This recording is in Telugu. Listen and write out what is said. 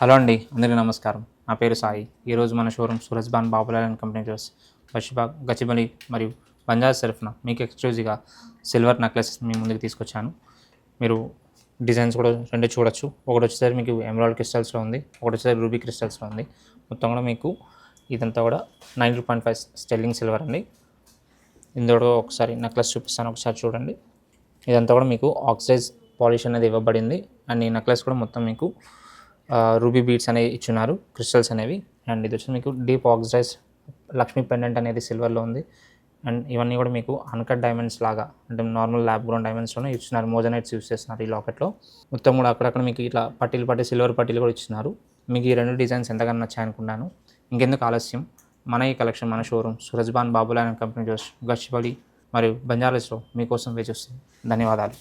హలో అండి, అందరికీ నమస్కారం. నా పేరు సాయి. ఈరోజు మన showroom Surajbhan Babulal and company jewellers Gachibowli మరియు బంజారా తరఫున మీకు ఎక్స్క్లూజివ్గా సిల్వర్ నెక్లెసెస్ మీ ముందుకు తీసుకొచ్చాను. మీరు డిజైన్స్ కూడా రెండు చూడొచ్చు. ఒకటి వచ్చేసరికి మీకు ఎమరాల్డ్ క్రిస్టల్స్లో ఉంది, ఒకటి వచ్చేసరికి రూబీ క్రిస్టల్స్లో ఉంది. మొత్తం కూడా మీకు ఇదంతా కూడా 92.5 స్టెర్లింగ్ సిల్వర్ అండి. ఇందులో ఒకసారి నెక్లెస్ చూపిస్తాను, ఒకసారి చూడండి. ఇదంతా కూడా మీకు ఆక్సిడైజ్ పాలిష్ అనేది ఇవ్వబడింది. అండ్ ఈ నెక్లెస్ కూడా మొత్తం మీకు రూబీ బీడ్స్ అనేవి ఇచ్చున్నారు, క్రిస్టల్స్ అనేవి. అండ్ ఇది వచ్చి మీకు డీప్ ఆక్సిడైజ్ లక్ష్మీ పెండెంట్ అనేది సిల్వర్లో ఉంది. అండ్ ఇవన్నీ కూడా మీకు అన్కట్ డైమండ్స్ లాగా, అంటే నార్మల్ ల్యాబ్ గ్రౌండ్ డైమండ్స్లోనే ఇచ్చినారు. మోజనైట్స్ యూస్ చేస్తున్నారు ఈ లాకెట్లో. మొత్తం కూడా అక్కడక్కడ మీకు ఇట్లా పట్టీలు సిల్వర్ పట్టీలు కూడా ఇచ్చినారు. మీకు ఈ రెండు డిజైన్స్ ఎంతగానో నచ్చాయి అనుకున్నాను. ఇంకెందుకు ఆలస్యం, మన ఈ కలెక్షన్ మన showroom Surajbhan Babulal and company jewellers Gachibowli మరియు బంజారాస్లో మీకోసం వేచి వస్తుంది. ధన్యవాదాలు.